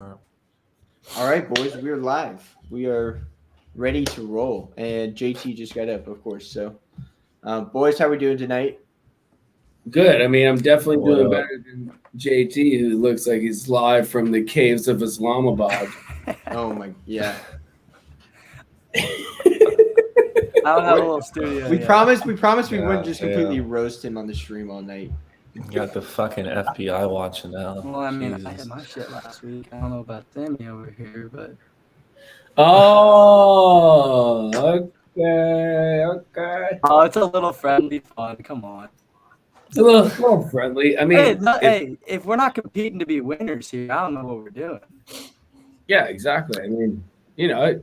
All right, boys, we're live. We are ready to roll. And JT just got up, of course. So, boys, how we doing tonight? Good. I mean, I'm definitely What doing up? better than JT, who looks like he's live from the caves of Islamabad. Oh my, yeah. I don't have a We're- little studio we yet. promised. We promised we wouldn't Yeah, just completely yeah. roast him on the stream all night. Got the fucking FBI watching now. Well, I mean, I Jesus. hit my shit last week. I don't know about Demi over here, but Oh, okay. oh, it's a little friendly fun. Come on. It's a little friendly. I mean, If we're not competing to be winners here, I don't know what we're doing. yeah, exactly. I mean, I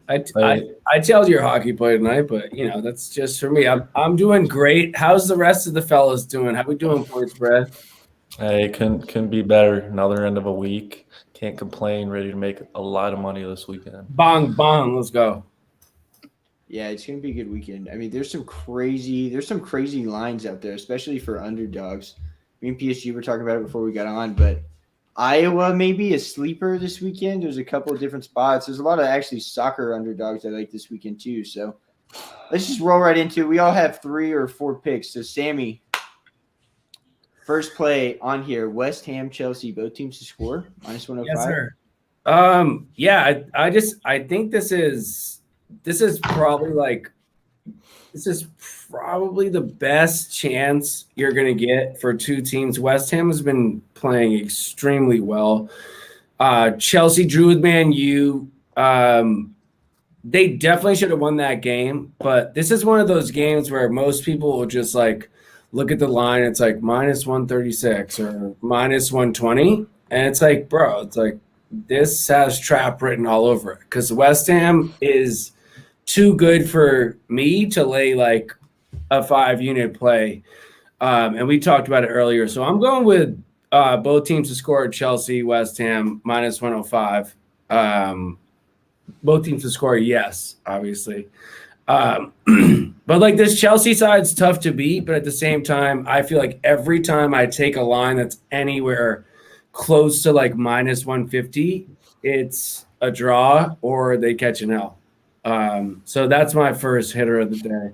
tell your hockey play tonight, but that's just for me. I'm doing great. How's the rest of the fellas doing? How we doing, points, Brad? Hey, couldn't be better. Another end of a week. Can't complain. Ready to make a lot of money this weekend. Bong, bong. Let's go. Yeah, it's gonna be a good weekend. I mean, there's some crazy lines out there, especially for underdogs. Me and PSG were talking about it before we got on, but Iowa maybe a sleeper this weekend. There's a couple of different spots. There's a lot of actually soccer underdogs I like this weekend too. So let's just roll right into it. We all have 3 or 4 picks. So Sammy, first play on here: West Ham, Chelsea, both teams to score -105. Yes, sir. Yeah, I think this is probably the best chance you're gonna get for two teams. West Ham has been playing extremely well. Chelsea drew with Man U. They definitely should have won that game, but this is one of those games where most people will just like look at the line. It's like -136 or -120, and it's like, bro, it's like this has trap written all over it because West Ham is too good for me to lay like a 5-unit play. And we talked about it earlier. So I'm going with both teams to score: Chelsea, West Ham, -105. Both teams to score, yes, obviously. But like this Chelsea side's tough to beat, but at the same time, I feel like every time I take a line that's anywhere close to like -150, it's a draw or they catch an L. So that's my first hitter of the day.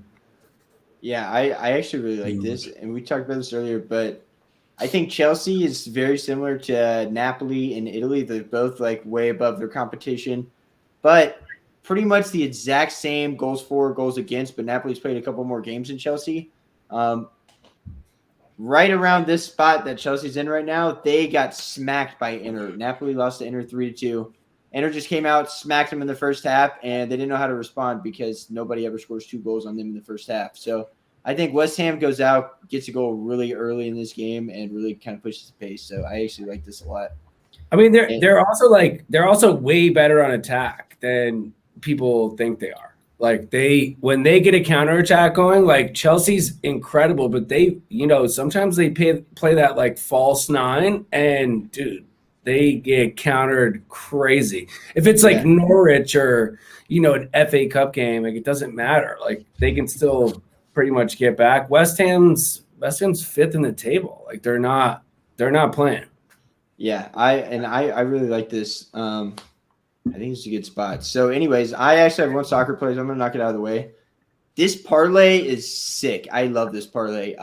Yeah, I actually really like this, and we talked about this earlier, but I think Chelsea is very similar to Napoli in Italy. They're both like way above their competition, but pretty much the exact same goals for, goals against. But Napoli's played a couple more games than Chelsea. Right around this spot that Chelsea's in right now, they got smacked by Inter. Napoli lost to Inter 3-2. Inter just came out, smacked them in the first half, and they didn't know how to respond because nobody ever scores 2 goals on them in the first half. So I think West Ham goes out, gets a goal really early in this game, and really kind of pushes the pace. So I actually like this a lot. I mean, they're also way better on attack than people think they are. Like when they get a counterattack going, like Chelsea's incredible, but they, sometimes they play that like false 9, and dude, they get countered crazy. If it's like Norwich or an FA Cup game, like it doesn't matter. Like they can still pretty much get back. West Ham's 5th in the table. Like they're not playing. Yeah, I really like this. I think it's a good spot. So, anyways, I actually have one soccer player. So I'm gonna knock it out of the way. This parlay is sick. I love this parlay.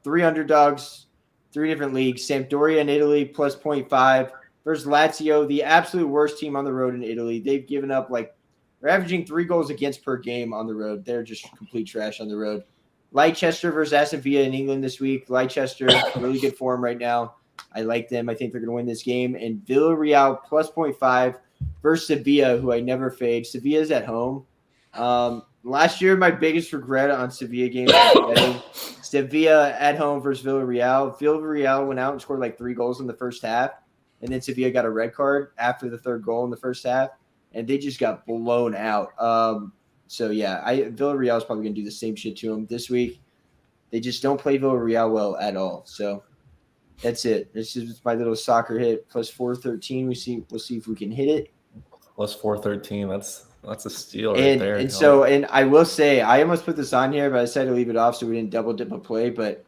3 underdogs, 3 different leagues. Sampdoria in Italy plus 0.5 versus Lazio, the absolute worst team on the road in Italy. They've given up they're averaging 3 goals against per game on the road. They're just complete trash on the road. Leicester versus Aston Villa in England this week. Leicester, really good form right now. I like them. I think they're going to win this game. And Villarreal plus 0.5 versus Sevilla, who I never fade. Sevilla's at home. Last year, my biggest regret on Sevilla games was betting Sevilla at home versus Villarreal. Villarreal went out and scored like 3 goals in the first half, and then Sevilla got a red card after the 3rd goal in the first half, and they just got blown out. So, yeah, Villarreal is probably going to do the same shit to them this week. They just don't play Villarreal well at all. So that's it. This is my little soccer hit plus 413. We'll see if we can hit it. Plus 413. That's a steal right there. And I will say I almost put this on here, but I decided to leave it off so we didn't double dip a play. But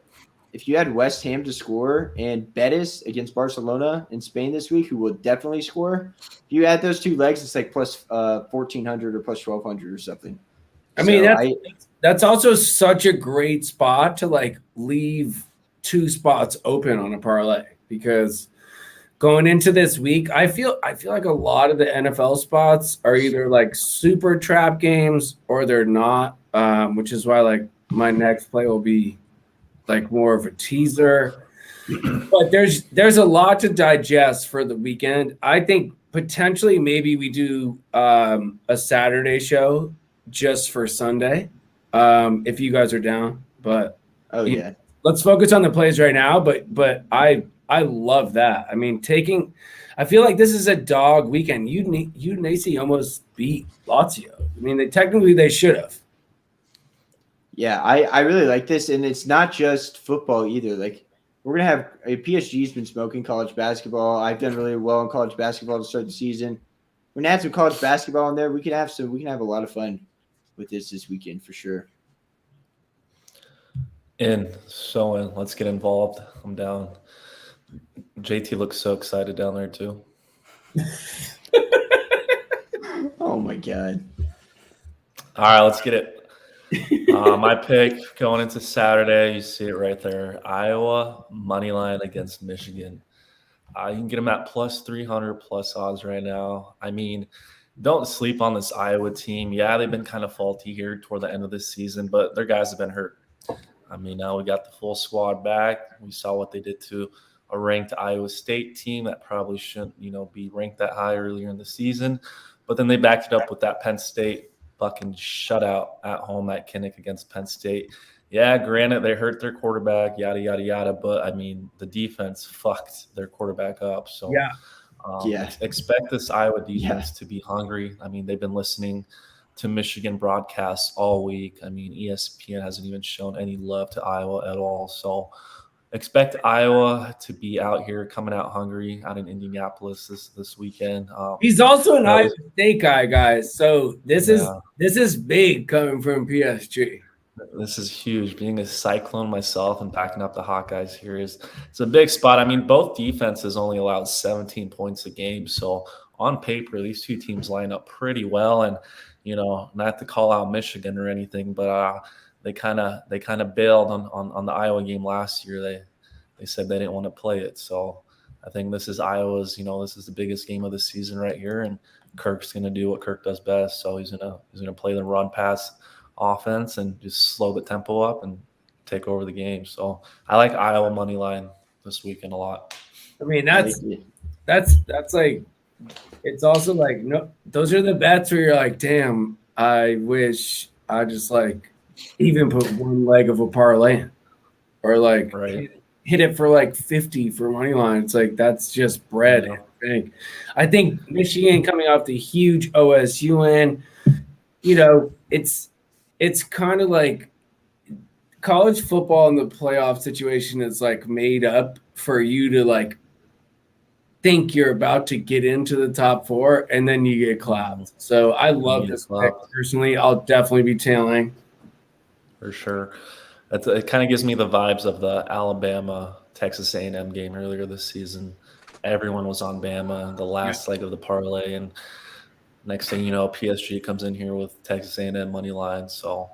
if you had West Ham to score and Betis against Barcelona in Spain this week, who will definitely score, if you add those two legs, it's like plus 1,400 or plus 1,200 or something. I mean, So that's also such a great spot to like leave two spots open on a parlay, because going into this week, I feel like a lot of the NFL spots are either like super trap games or they're not, which is why like my next play will be like more of a teaser. But there's a lot to digest for the weekend. I think potentially maybe we do a Saturday show just for Sunday, if you guys are down. But let's focus on the plays right now. But I love that. I mean, I feel like this is a dog weekend. Udinese almost beat Lazio. I mean, they should have. Yeah, I really like this, and it's not just football either. Like, we're gonna have PSG's been smoking college basketball. I've done really well in college basketball to start the season. We're gonna have some college basketball in there. We can have a lot of fun with this weekend for sure. Let's get involved. I'm down. JT looks so excited down there too. Oh my god. All right, let's get it. My pick going into Saturday, you see it right there. Iowa money line against Michigan. You can get them at plus 300 plus odds right now. I mean, don't sleep on this Iowa team. Yeah, they've been kind of faulty here toward the end of this season, but their guys have been hurt. I mean, now we got the full squad back. We saw what they did to a ranked Iowa State team that probably shouldn't, be ranked that high earlier in the season. But then they backed it up with that Penn State fucking shutout at home at Kinnick against Penn State. Yeah, granted, they hurt their quarterback, yada, yada, yada. But, I mean, the defense fucked their quarterback up. So, expect this Iowa defense to be hungry. I mean, they've been listening to Michigan broadcasts all week. I mean, ESPN hasn't even shown any love to Iowa at all. So, expect Iowa to be out here coming out hungry out in Indianapolis this weekend. He's also an Iowa State guy, guys. So this is big coming from PSG. This is huge. Being a Cyclone myself and backing up the Hawkeyes here it's a big spot. I mean, both defenses only allowed 17 points a game. So on paper, these two teams line up pretty well. And not to call out Michigan or anything, but they kind of bailed on the Iowa game last year. They said they didn't want to play it. So I think this is Iowa's, this is the biggest game of the season right here, and Kirk's going to do what Kirk does best. So he's going to play the run pass offense and just slow the tempo up and take over the game. So I like Iowa money line this weekend a lot. I mean, that's like, it's also like, no, those are the bets where you're like, damn, I wish I just like even put one leg of a parlay in, or like hit it for like 50 for money line. It's like, that's just bread. I think Michigan coming off the huge OSU win, it's kind of like college football in the playoff situation is like made up for you to like think you're about to get into the top four and then you get clapped. So I love this pick personally. I'll definitely be tailing. For sure. It kind of gives me the vibes of the Alabama Texas A&M game earlier this season. Everyone was on Bama, the last leg of the parlay, and next thing you know, PSG comes in here with Texas A&M money line. So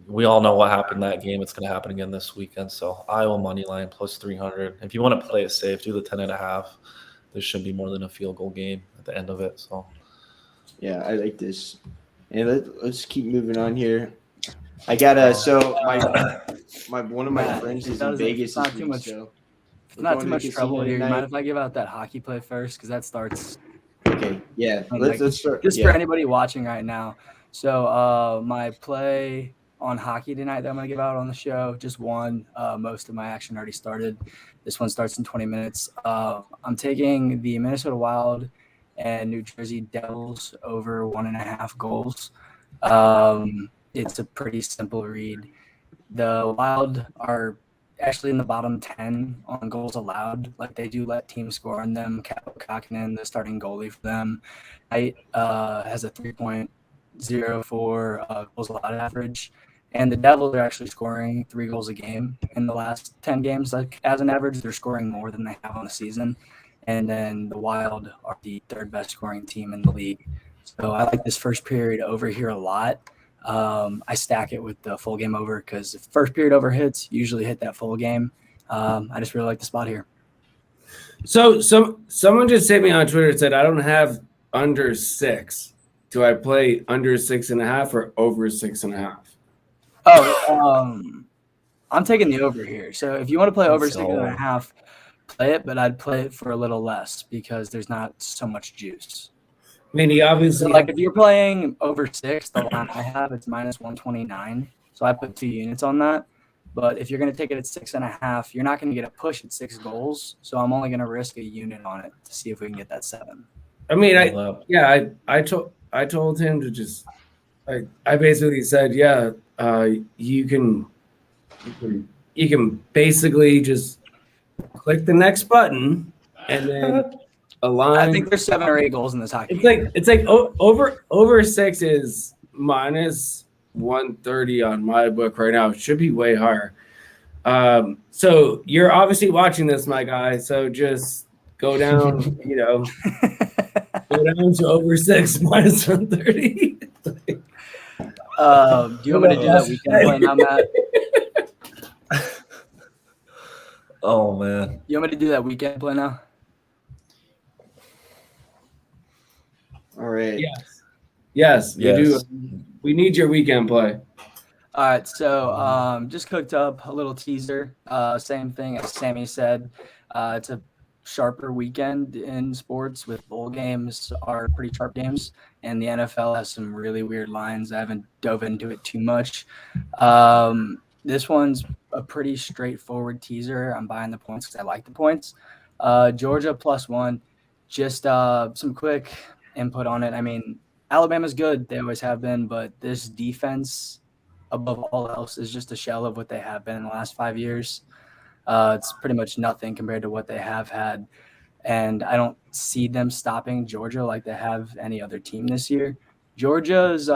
we all know what happened in that game. It's going to happen again this weekend. So Iowa money line plus 300. If you want to play it safe, do the 10.5. There should be more than a field goal game at the end of it. So yeah, I like this. And let's keep moving on here. I got my one of my friends is in Vegas this week, so not too much trouble here. You mind if I give out that hockey play first, because that starts. Okay, yeah. Let's start. Just for anybody watching right now. So my play on hockey tonight that I'm gonna give out on the show, just one. Most of my action already started. This one starts in 20 minutes. I'm taking the Minnesota Wild and New Jersey Devils over 1.5 goals. It's a pretty simple read. The Wild are actually in the bottom 10 on goals allowed. Like, they do let teams score on them. Capo Kakinen, the starting goalie for them, has a 3.04 goals allowed average. And the Devils are actually scoring 3 goals a game in the last 10 games. Like as an average, they're scoring more than they have on the season. And then the Wild are the 3rd best scoring team in the league. So I like this first period over here a lot. I stack it with the full game over because if first period over hits, usually hit that full game. I just really like the spot here. So someone just hit me on Twitter and said I don't have under 6. Do I play under 6.5 or over 6.5? Oh, I'm taking the over here. So if you want to play over Let's go. 6.5, play it, but I'd play it for a little less because there's not so much juice. I mean, he obviously So like if you're playing over 6, the line I have it's -129. So I put 2 units on that. But if you're going to take it at 6.5, you're not going to get a push at 6 goals. So I'm only going to risk a unit on it to see if we can get that 7. I mean, I I told him to just I basically said, yeah, you can basically just click the next button and then align. I think there's 7 or 8 goals in this hockey. It's like over 6 is -130 on my book right now. It should be way higher. So you're obviously watching this, my guy. So just go down, go down to over 6 -130. Do you want me to do that weekend play now, Matt? Oh man. You want me to do that weekend play now? All right. Yes, you Yes. do. We need your weekend play. All right, so just cooked up a little teaser. Same thing as Sammy said. It's a sharper weekend in sports with bowl games are pretty sharp games, and the NFL has some really weird lines. I haven't dove into it too much. This one's a pretty straightforward teaser. I'm buying the points because I like the points. Georgia +1. Just some quick input on it. I mean, Alabama's good. They always have been, but this defense above all else is just a shell of what they have been in the last 5 years. It's pretty much nothing compared to what they have had. And I don't see them stopping Georgia like they have any other team this year. Georgia's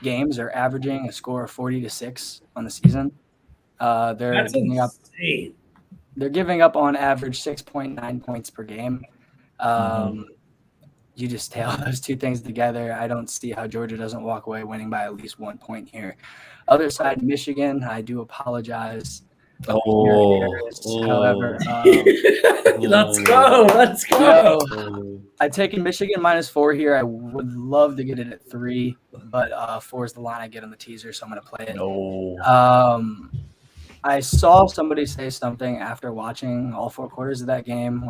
games are averaging a score of 40-6 on the season. That's insane. They're giving up on average 6.9 points per game. You just tail those two things together. I don't see how Georgia doesn't walk away winning by at least 1 point here. Other side, Michigan, I do apologize. However, Let's go. I've taken Michigan -4 here. I would love to get it at 3, but 4 is the line I get on the teaser, so I'm going to play it. No. I saw somebody say something after watching all 4 quarters of that game.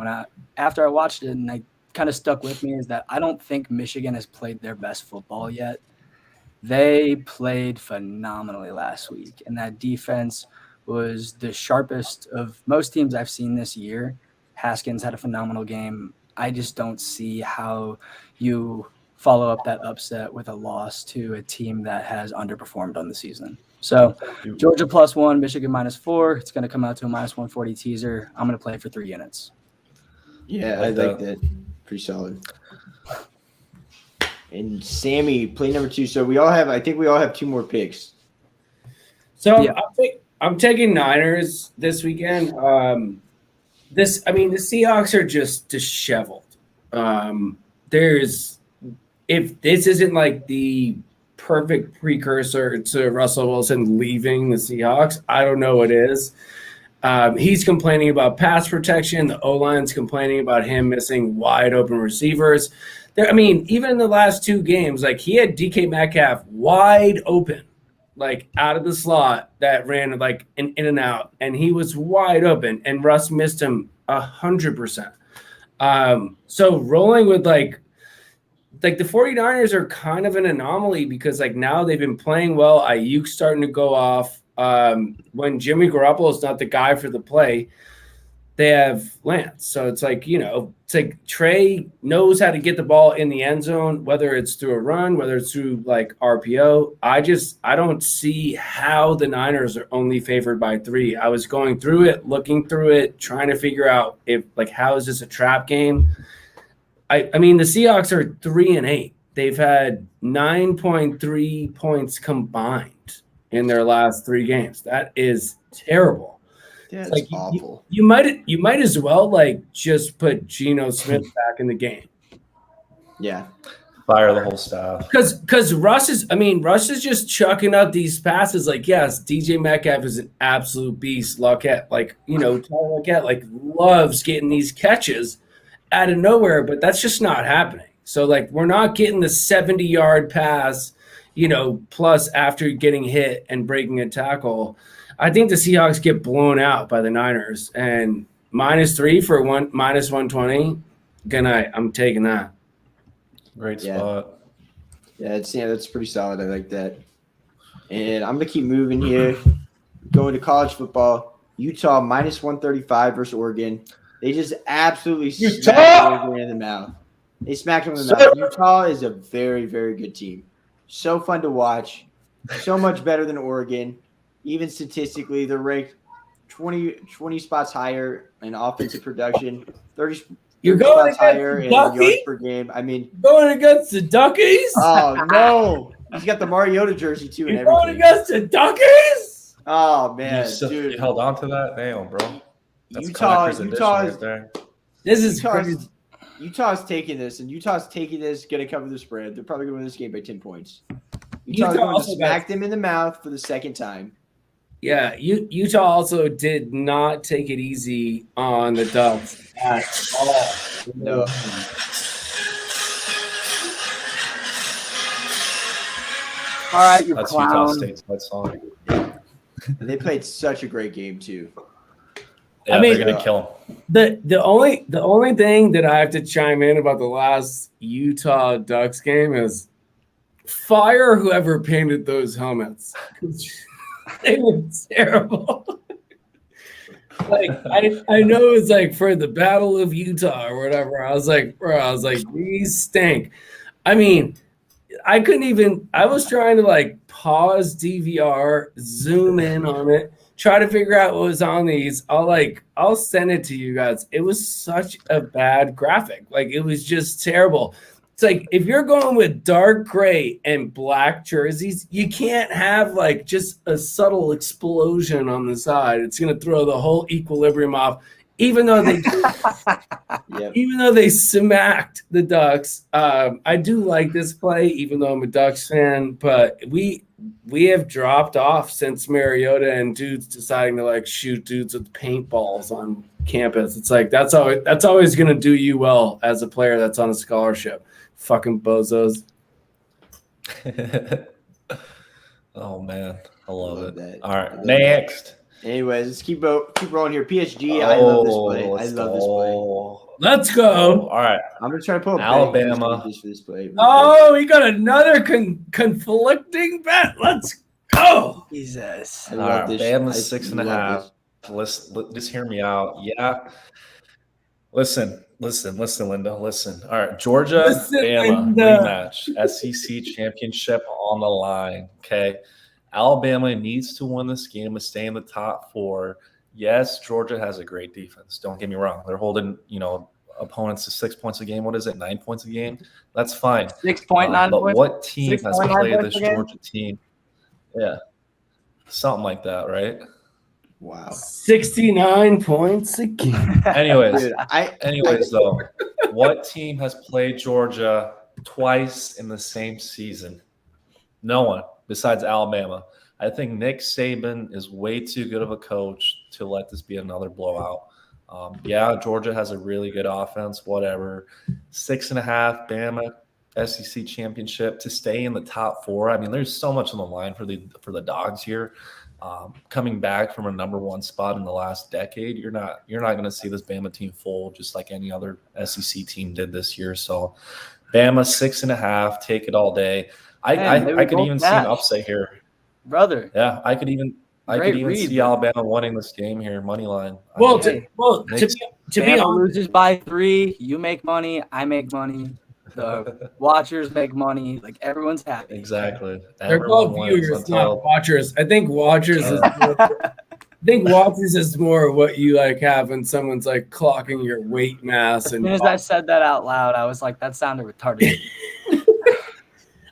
After I watched it, and I kind of stuck with me, is that I don't think Michigan has played their best football yet. They played phenomenally last week, and that defense was the sharpest of most teams I've seen this year. Haskins had a phenomenal game. I just don't see how you follow up that upset with a loss to a team that has underperformed on the season. So Georgia +1, Michigan -4. It's going to come out to a -140 teaser. I'm going to play for 3 units. Yeah, I like that. Pretty solid. And Sammy, play number 2. So I think we all have 2 more picks. So Yeah. I'm taking Niners this weekend. The Seahawks are just disheveled. If this isn't like the perfect precursor to Russell Wilson leaving the Seahawks, I don't know what is. He's complaining about pass protection. The O-line's complaining about him missing wide open receivers. Even in the last 2 games, like he had DK Metcalf wide open, like out of the slot that ran like in and out, and he was wide open, and Russ missed him 100%. So rolling with like the 49ers are kind of an anomaly because like now they've been playing well. Ayuk's starting to go off. When Jimmy Garoppolo is not the guy for the play, they have Lance. So it's like, it's like Trey knows how to get the ball in the end zone, whether it's through a run, whether it's through like RPO. I don't see how the Niners are only favored by 3. I was going through it, looking through it, trying to figure out how is this a trap game? The Seahawks are 3-8. They've had 9.3 points combined in their last 3 games. That is terrible. That's Like awful. you might as well like just put Geno Smith back in the game. Yeah. Fire the whole staff. Because Russ is just chucking up these passes. Like, yes, DJ Metcalf is an absolute beast. Lockett, like, Tyler Lockett, like, loves getting these catches out of nowhere, but that's just not happening. So, like, we're not getting the 70-yard pass, plus after getting hit and breaking a tackle. I think the Seahawks get blown out by the Niners, and -3 for -120. Good night. I'm taking that. Great Yeah. spot. Yeah, that's pretty solid. I like that. And I'm gonna keep moving here. Going to college football. Utah -135 versus Oregon. They just absolutely smacked Oregon in the mouth. They smacked them in the mouth. Utah is a very, very good team. So fun to watch. So much better than Oregon. Even statistically, they're ranked 20 spots higher in offensive production. 30 You're going spots higher in against yards Ducky? per game. I mean, Going against the Duckies? oh no, he's got the Mariota jersey too and You're going everything. against the Duckies? Oh man, You dude, held on to that? Damn, bro. That's Utah collector's edition is right there. This is crazy. Utah's taking this, and Utah's taking this, going to cover the spread. They're probably going to win this game by 10 points. Utah's going to also smack them in the mouth for the second time. Yeah, Utah also did not take it easy on the Ducks at all. No. All right, you That's Utah clown. State's fight song. And they played such a great game too. Yeah, I mean- they're gonna kill him. The only thing that I have to chime in about the last Utah Ducks game is fire whoever painted those helmets. They were terrible. Like I know it's like for the Battle of Utah or whatever. I was like, these stink. I mean, I was trying to like pause DVR, zoom in on it, try to figure out what was on these. I'll send it to you guys. It was such a bad graphic. Like it was just terrible. It's like if you're going with dark gray and black jerseys, you can't have like just a subtle explosion on the side. It's gonna throw the whole equilibrium off. Even though they smacked the Ducks, I do like this play, even though I'm a Ducks fan. But we have dropped off since Mariota and dudes deciding to like shoot dudes with paintballs on campus. It's like that's always gonna do you well as a player that's on a scholarship. Fucking bozos. Oh man, I love it. that. All right, next. Anyways, let's keep rolling here. PSG, I love this play. I let's love this play. go. Let's go. All right, I'm gonna try to pull up Alabama. just for this play. Oh, we got another conflicting bet. Let's go. Jesus. I all love right. this. Bama's I 6.5. love Just hear me out. Yeah. Listen, Linda. Listen. All right, Georgia, Listen, Bama Linda. rematch, SEC championship on the line. Okay, Alabama needs to win this game to stay in the top 4. Yes, Georgia has a great defense. Don't get me wrong. They're holding, opponents to 6 points a game. What is it, 9 points a game? That's fine. 6.9 But points. what team has 6.9 played points this a game? Georgia team? Yeah, something like that, right? Wow. 69 points again. Anyways, Dude, though, what team has played Georgia twice in the same season? No one besides Alabama. I think Nick Saban is way too good of a coach to let this be another blowout. Yeah, Georgia has a really good offense, whatever. 6.5, Bama, SEC championship to stay in the top 4. I mean, there's so much on the line for the Dogs here. Coming back from a number 1 spot in the last decade, you're not going to see this Bama team fold just like any other SEC team did this year. So, Bama 6.5, take it all day. I could even see an upset here, Brother. Yeah, I could even see Alabama winning this game here, money line. Well, I mean, to be Bama honest, loses by 3. You make money. I make money. The watchers make money. Like everyone's happy. exactly. they're Everyone both wins viewers, until- not watchers. I think watchers is more what you like have when someone's like clocking your weight mass. As And soon as I said that out loud, I was like, that sounded retarded.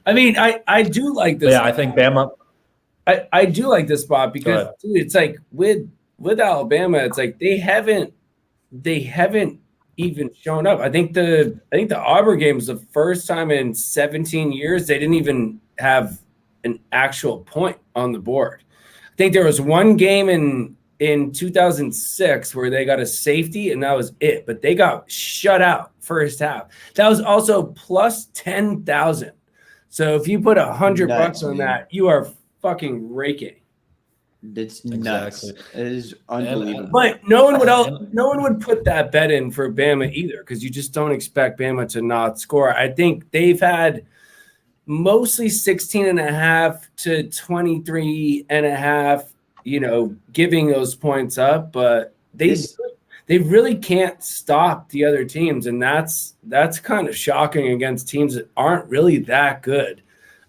I mean, I do like this. Yeah, I think Bama. I do like this spot Go because ahead. dude, it's like with Alabama, it's like they haven't even shown up. I think the Auburn game was the first time in 17 years they didn't even have an actual point on the board. I think there was one game in 2006 where they got a safety and that was it, but they got shut out first half. That was also plus 10,000. So if you put $100 Nuts, on dude. that, you are fucking raking. That's nuts. Exactly. It is unbelievable. But no one would put that bet in for Bama either because you just don't expect Bama to not score. I think they've had mostly 16.5 to 23.5, giving those points up, but they really can't stop the other teams, and that's kind of shocking against teams that aren't really that good.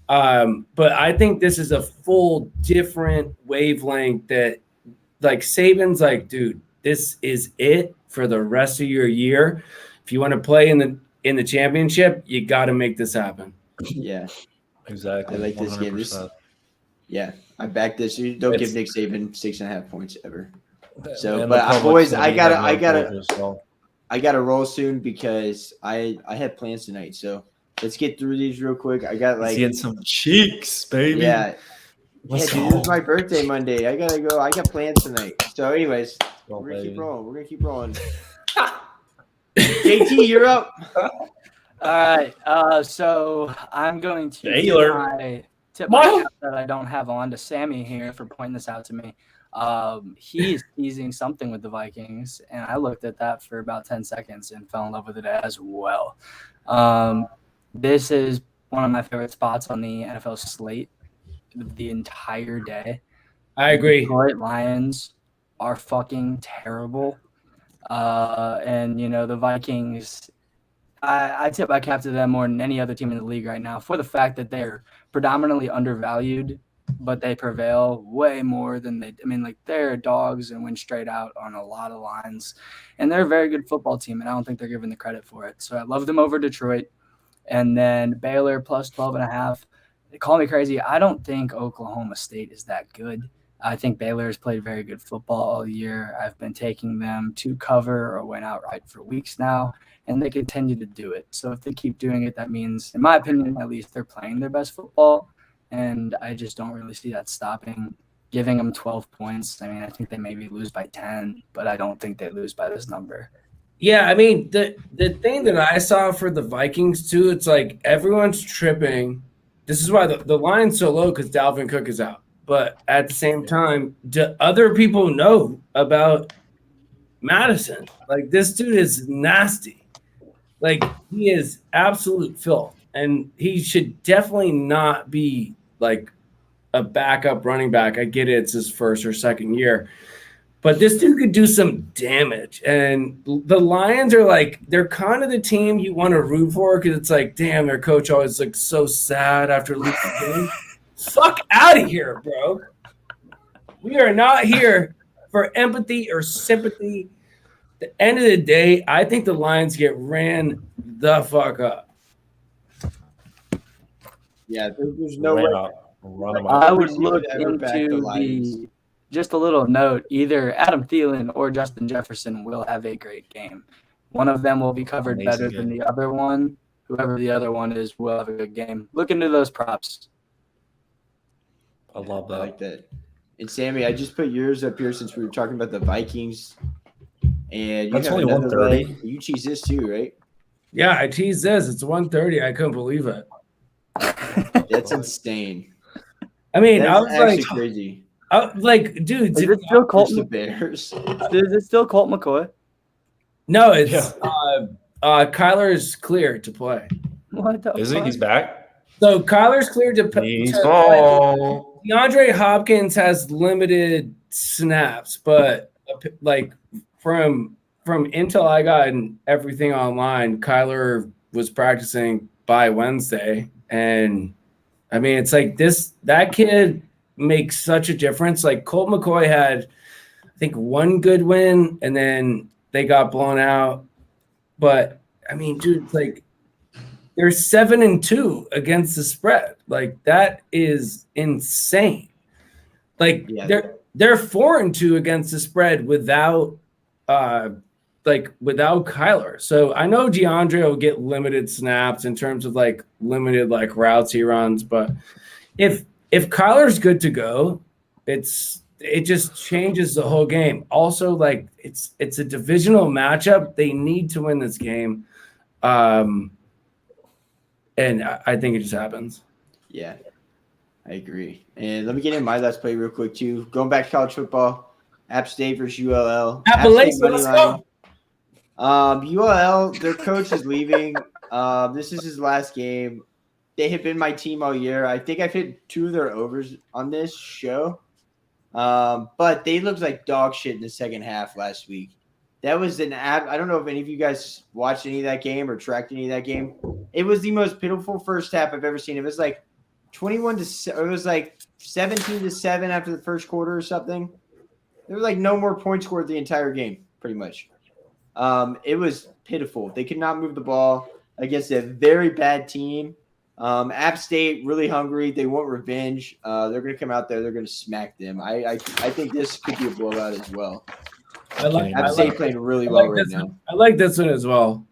But I think this is a full different wavelength that, like, Saban's like, dude, this is it for the rest of your year. If you want to play in the championship, you got to make this happen. Yeah, Exactly. I like this game. 100%. yeah, I back this. You don't give It's- Nick Saban 6.5 points ever. So, And the but public's boys, gonna I be gotta- heavy I on gotta- Georgia, so. I got to roll soon because I have plans tonight. So let's get through these real quick. I got He's getting some cheeks, baby. yeah, Let's dude, go. it's my birthday Monday. I gotta go. I got plans tonight. So, anyways, Go, we're gonna keep baby. rolling. We're gonna keep rolling. JT, you're up. All right. So I'm going to Taylor. tip my cap that I don't have on to Sammy here for pointing this out to me. He's teasing something with the Vikings, and I looked at that for about 10 seconds and fell in love with it as well. This is one of my favorite spots on the NFL slate the entire day. I agree. Detroit Lions are fucking terrible. And, the Vikings, I tip my cap to them more than any other team in the league right now for the fact that they're predominantly undervalued, but they prevail way more than they're dogs and win straight out on a lot of lines. And they're a very good football team, and I don't think they're given the credit for it. So I love them over Detroit. And then Baylor plus 12.5. Call me crazy. I don't think Oklahoma State is that good. I think Baylor has played very good football all year. I've been taking them to cover or win outright for weeks now, and they continue to do it. So if they keep doing it, that means, in my opinion, at least they're playing their best football, and I just don't really see that stopping. Giving them 12 points, I think they maybe lose by 10, but I don't think they lose by this number. Yeah, the thing that I saw for the Vikings too, it's like everyone's tripping. This is why the line's so low because Dalvin Cook is out. But at the same time, do other people know about Madison? Like, this dude is nasty. Like, he is absolute filth. And he should definitely not be like a backup running back. I get it, it's his first or second year. But this dude could do some damage. And the Lions are like, they're kind of the team you want to root for because it's like, damn, their coach always looks so sad after losing the game. Fuck out of here, bro. We are not here for empathy or sympathy. At the end of the day, I think the Lions get ran the fuck up. Yeah, there's no way. Run them out. I would Receivers look ever back the into Lions. just a little note, either Adam Thielen or Justin Jefferson will have a great game. One of them will be covered Amazing better than the other one. Whoever the other one is will have a good game. Look into those props. I love I that. like that. And Sammy, I just put yours up here since we were talking about the Vikings. And you That's have only another 130. leg. You cheese this too, right? Yeah, I teased this. It's 130. I couldn't believe it. That's insane. I mean, That's I was actually like, crazy. Is dude. it still Colt? Versus the Bears. Is it still Colt McCoy? No, it's Yeah. Kyler's clear to play. What the Is he? fuck? He's back. So Kyler's clear to He's play. gone. DeAndre Hopkins has limited snaps, but like from intel I got and everything online, Kyler was practicing by Wednesday, and I mean it's like that kid makes such a difference. Like Colt McCoy had, I think, one good win, and then they got blown out. But I mean, dude, it's like they're 7-2 against the spread. Like that is insane. Like Yeah. they're 4-2 against the spread without without Kyler. So I know DeAndre will get limited snaps in terms of like limited like routes he runs, but if Kyler's good to go, it just changes the whole game. Also, like it's a divisional matchup. They need to win this game. And I think it just happens. Yeah, I agree. And let me get in my last play real quick too. Going back to college football, App State versus ULL. Appalachia, let's go. ULL, their coach is leaving. This is his last game. They have been my team all year. I think I've hit 2 of their overs on this show. But they looked like dog shit in the second half last week. That was an I don't know if any of you guys watched any of that game or tracked any of that game. It was the most pitiful first half I've ever seen. It was like 21-7. It was like 17-7 after the first quarter or something. There was like no more points scored the entire game, pretty much. It was pitiful. They could not move the ball against a very bad team. App State really hungry. They want revenge. They're going to come out there. They're going to smack them. I think this could be a blowout as well. App State playing really well right now. I like this one as well.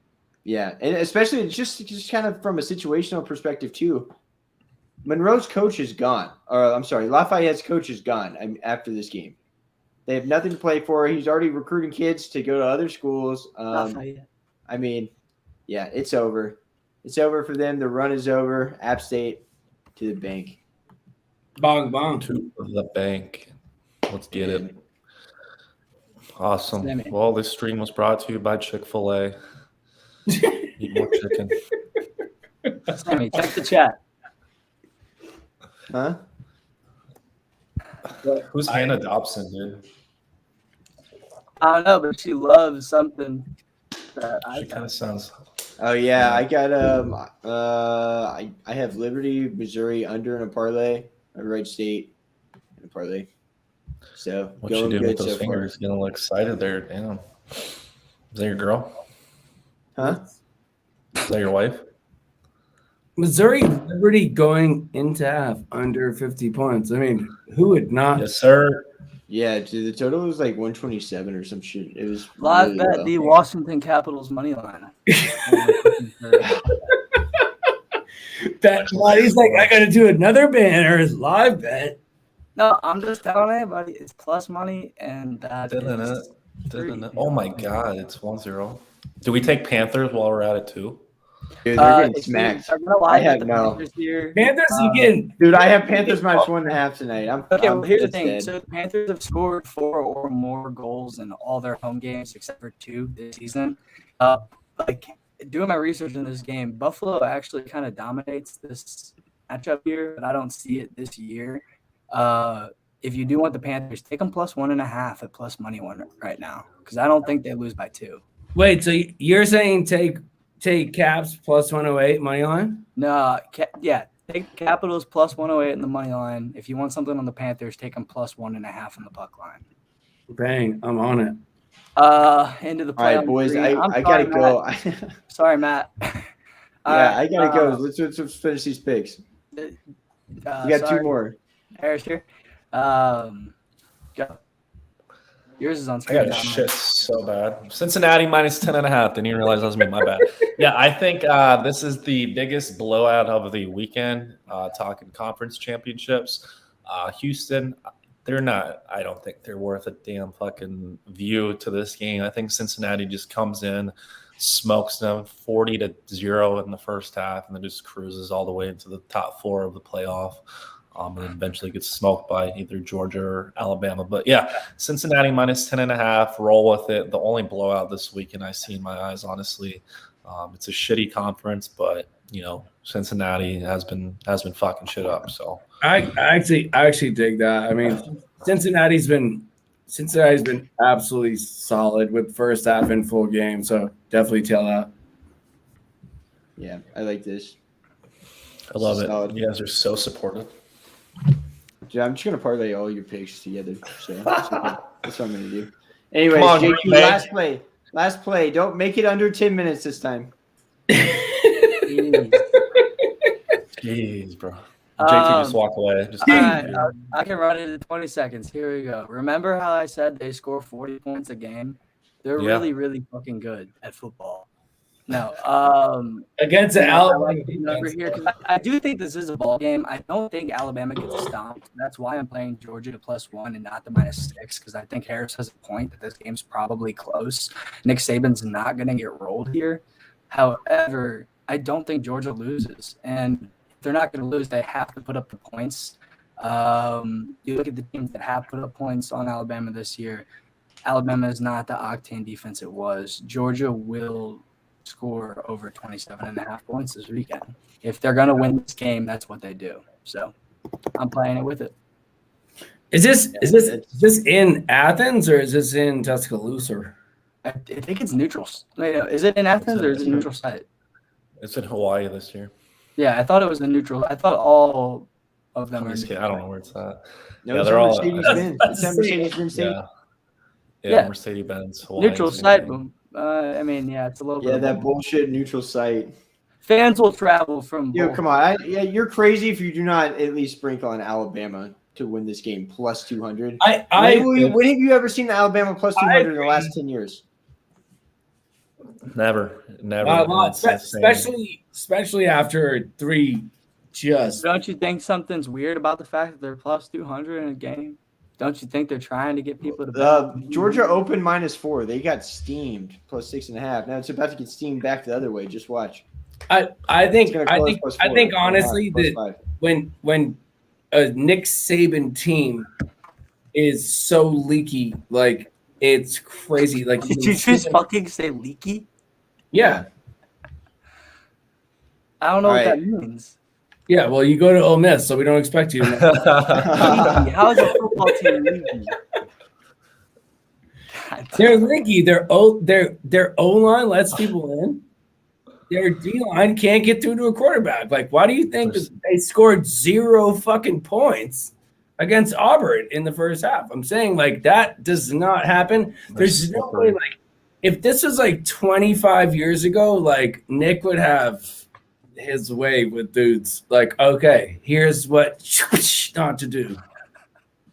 Yeah, and especially just kind of from a situational perspective too. Monroe's coach is gone. Or I'm sorry, Lafayette's coach is gone after this game. They have nothing to play for. He's already recruiting kids to go to other schools. I mean, yeah, it's over. It's over for them. The run is over. App State to the bank. Bong bong. To the bank. Let's get it. Awesome. Well, this stream was brought to you by Chick-fil-A. Eat more chicken. Sammy, check the chat. Huh? Who's Hannah Dobson, dude? I don't know, but she loves something that She kind of sounds. Oh yeah, I got I have Liberty, Missouri under in a parlay, Wright State in a parlay. So What you going do good with those so fingers? Getting a little excited there. Damn. Is that your girl? far. Huh? Is that your wife? Missouri Liberty going into half under 50 points. I mean, who would not? Yes, sir. Yeah, dude, the total was like 127 or some shit. It was live really bet low. the Washington Capitals money line. Bet He's like, I got to do another banner as live bet. No, I'm just telling everybody it's plus money, and that Da-da-da. is free. Oh my God, it's 1-0. Do we take Panthers while we're at it too? Dude, they're getting If you smacked. are gonna lie I have the no- Panthers here. Panthers again. Dude, I have Panthers minus 1.5 tonight. Okay, I'm well, here's the pissed, thing. Ed. So the Panthers have scored 4 or more goals in all their home games except for 2 this season. Like doing my research in this game, Buffalo actually kind of dominates this matchup here, but I don't see it this year. If you do want the Panthers, take them plus 1.5 at plus money one right now because I don't think they lose by 2. Wait, so you're saying take Caps plus 108 money line? No, take Capitals plus 108 in the money line. If you want something on the Panthers, take them plus 1.5 in the puck line. Bang, I'm on it. Into the All play. right, boys, I gotta go. Sorry, Matt. I gotta go. Let's finish these picks. We got 2 more. Harris here. Go. Yours is on I screen. got shit so bad. Cincinnati minus 10.5. Didn't even realize that was me. My bad. Yeah, I think this is the biggest blowout of the weekend. Talking conference championships. Houston, they're not. I don't think they're worth a damn fucking view to this game. I think Cincinnati just comes in, smokes them 40-0 in the first half, and then just cruises all the way into the top 4 of the playoff. And then eventually gets smoked by either Georgia or Alabama. But yeah, Cincinnati minus 10.5. Roll with it. The only blowout this weekend I see in my eyes, honestly. It's a shitty conference, but Cincinnati has been fucking shit up. So I actually dig that. I mean, Cincinnati's been absolutely solid with first half and full game. So definitely tail that. Yeah, I like this. I love it. Solid. You guys are so supportive. Dude, I'm just gonna parlay all your picks together. So that's what I'm gonna do. Anyways, Come on, JQ, Green Bay. last play. Don't make it under 10 minutes this time. Jeez, bro. JT just walk away. Just All right, I can run it in 20 seconds. Here we go. Remember how I said they score 40 points a game? They're Yeah. really, really fucking good at football. No. Against the I Alabama like the number defense. here 'cause I do think this is a ball game. I don't think Alabama gets stomped. That's why I'm playing Georgia to +1 and not the -6 because I think Harris has a point that this game's probably close. Nick Saban's not going to get rolled here. However, I don't think Georgia loses, and if they're not going to lose, they have to put up the points. You look at the teams that have put up points on Alabama this year. Alabama is not the octane defense it was. Georgia will score over 27.5 points this weekend. If they're going to win this game, that's what they do. So I'm playing it with it. Is this in Athens or is this in Tuscaloosa? I think it's neutral. Is it in Athens or is it neutral site? It's in Hawaii this year. Yeah, I thought it was a neutral. I thought all of them I'm are just kidding. I don't know where it's at. No, Yeah, it's they're on all- Mercedes-Benz. It's on Mercedes-Benz Stadium. Yeah, Mercedes-Benz. Hawaii. neutral site. I mean, yeah, it's a little Yeah, bit. that bullshit neutral site. Fans will travel from. Yo, both. come on. You're crazy if you do not at least sprinkle on Alabama to win this game +200. When have you ever seen the Alabama +200 in the last 10 years? Never. Especially after 3 just. Don't you think something's weird about the fact that they're +200 in a game? Don't you think they're trying to get people to bet? Georgia opened -4. They got steamed +6.5. Now it's about to get steamed back the other way. Just watch. I It's gonna close think +4, honestly that +5. when a Nick Saban team is so leaky, like it's crazy. Like Did you just fucking say leaky? yeah. I don't know All what right. that means. Yeah, well, you go to Ole Miss, so we don't expect you. Leaky. How is a football team leaky? God They're leaky. Their O line lets people in. Their D line can't get through to a quarterback. Like, why do you think that they scored 0 fucking points against Auburn in the first half? I'm saying like that does not happen. There's no way. Like, if this was like 25 years ago, like Nick would have his way with dudes. Like, okay, here's what not to do.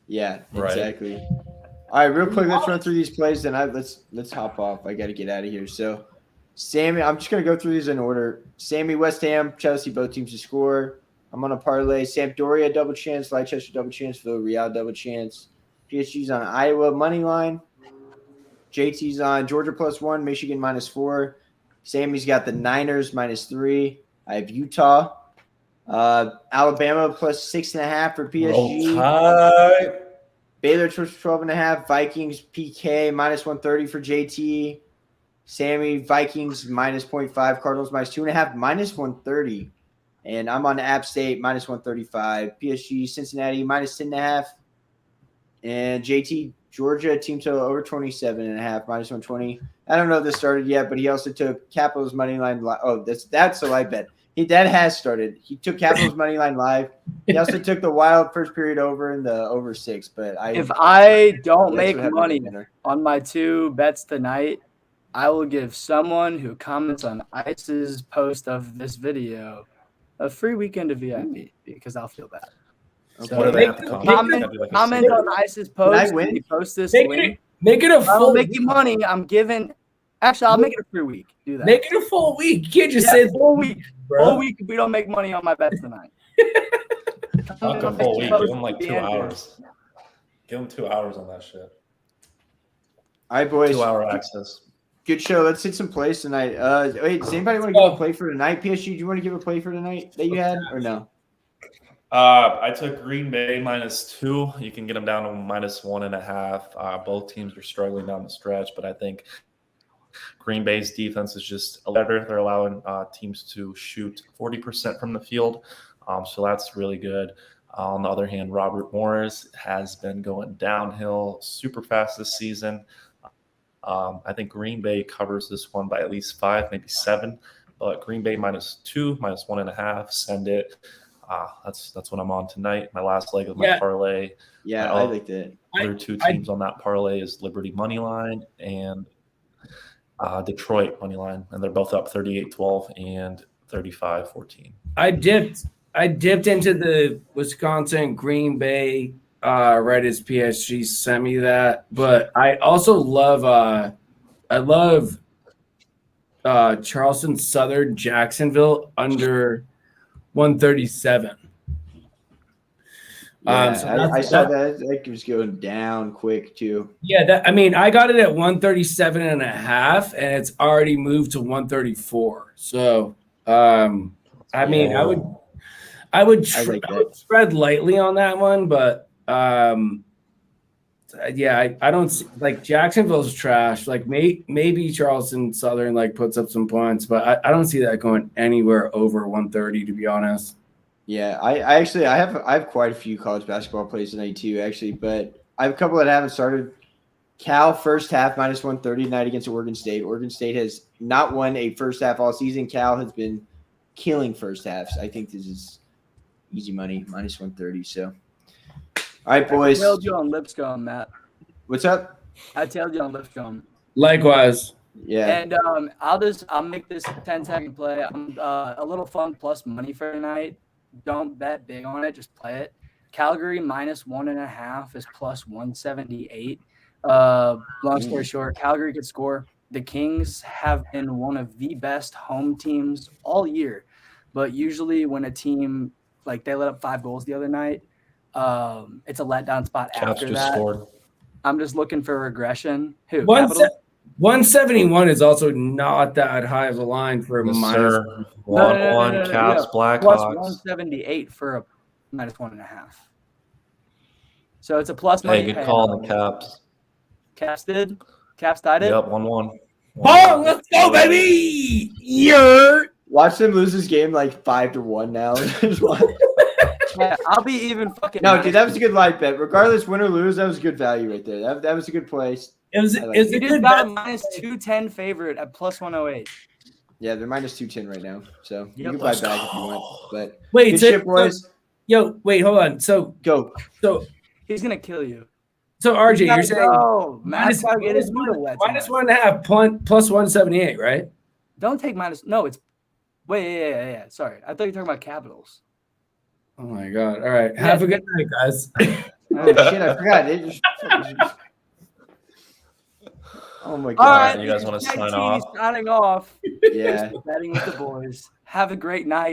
Yeah, Right. exactly. All right, real quick, let's run through these plays. Then let's hop off. I got to get out of here. So, Sammy, I'm just gonna go through these in order. Sammy, West Ham, Chelsea, both teams to score. I'm on a parlay. Sampdoria double chance, Leicester double chance, Villarreal double chance. PSG's on Iowa money line. JT's on Georgia +1, Michigan -4. Sammy's got the Niners -3. I have Utah. Alabama +6.5 for PSG. Roll Tide. Baylor 12.5. Vikings PK -130 for JT. Sammy Vikings -0.5. Cardinals -2.5. -130. And I'm on App State -135. PSG Cincinnati -10.5. And JT Georgia team total over 27.5 -120. I don't know if this started yet, but he also took Capitals money line. Oh, that's a live bet. That has started. He took Capitals money line live. He also took the Wild first period over and the over 6. But If I don't that's make what happened money in there. on my 2 bets tonight, I will give someone who comments on Ice's post of this video a free weekend of VIP because I'll feel bad. Okay. What do they have to Comment on Ice's Can I post. win? When you post this Make link. it a I'll full make you money. I'm giving. Actually, I'll make it a free week. Do that. Make it a full week. You can't just Yeah, say full week. bro. Full week if we don't make money on my bets tonight. Fuck a full week. Give them like 2 hours. Give them 2 hours on that shit. All right, boys. 2-hour access. Good show. Let's hit some plays tonight. Wait, does anybody want to give a play for tonight? PSG, do you want to give a play for tonight that you had or no? I took Green Bay -2. You can get them down to -1.5. Both teams are struggling down the stretch, but I think Green Bay's defense is just better. They're allowing teams to shoot 40% from the field, so that's really good. On the other hand, Robert Morris has been going downhill super fast this season. I think Green Bay covers this one by at least 5, maybe 7, but Green Bay -2, -1.5. Send it. That's what I'm on tonight. My last leg of my parlay. Yeah, I like that. Other 2 teams on that parlay is Liberty Moneyline and Detroit Moneyline, and they're both up 38-12 and 35-14. I dipped I dipped into the Wisconsin Green Bay right as PSG sent me that, but I also love Charleston Southern Jacksonville under 137. Yeah, So I saw that was going down quick too. Yeah, I got it at 137.5, and it's already moved to 134. So, I mean, I would I like that. spread lightly on that one, but yeah, I don't see, like Jacksonville's trash. Like maybe Charleston Southern like puts up some points, but I don't see that going anywhere over 130, to be honest. Yeah, I have quite a few college basketball plays tonight too, actually, but I have a couple that haven't started. Cal first half minus 130 tonight against Oregon State. Oregon State has not won a first half all season. Cal has been killing first halves. I think this is easy money, minus 130. So, all right, boys. I tailed you on Lipscomb, Matt. What's up? I tailed you on Lipscomb. Likewise. Yeah. And I'll make this 10-second play. I'm a little fun plus money for tonight. Don't bet big on it. Just play it. Calgary minus 1.5 is plus 178. Long story short, Calgary could score. The Kings have been one of the best home teams all year, but usually when a team like they let up 5 goals the other night, it's a letdown spot Caps after just that. scored. I'm just looking for regression. Who? 171 is also not that high of a line for a Yes, minus. sir. 1-1 Caps, Plus Blackhawks. 178 for a minus 1.5. So it's a plus Hey, money. good payout. call on the Caps. Caps did. Caps tied it. Yep, 1-1. Oh, let's go, baby! Yeah. Watch them lose this game like 5-1 now. Yeah, I'll be even fucking. No, dude, that was a good live bet. Regardless, win or lose, that was good value right there. That was a good place. It was I like a You just good got a bet. minus 210 favorite at plus 108. Yeah, they're minus 210 right now. So you Yep. can buy back if you want. But Wait, good so, shit, boys. wait, hold on. So Go. He's gonna kill you. RJ, you're saying Matt's gotta get his noodle wet minus tonight. 1.5 plus 178, right? Don't take minus. No, it's. Wait, yeah. Sorry, I thought you were talking about Capitals. Oh my god! All right, have a good night, guys. Oh shit, I forgot. Oh my All god. right, you guys wanna Tag sign Team off? Signing off. Yeah. Betting with the boys. Have a great night.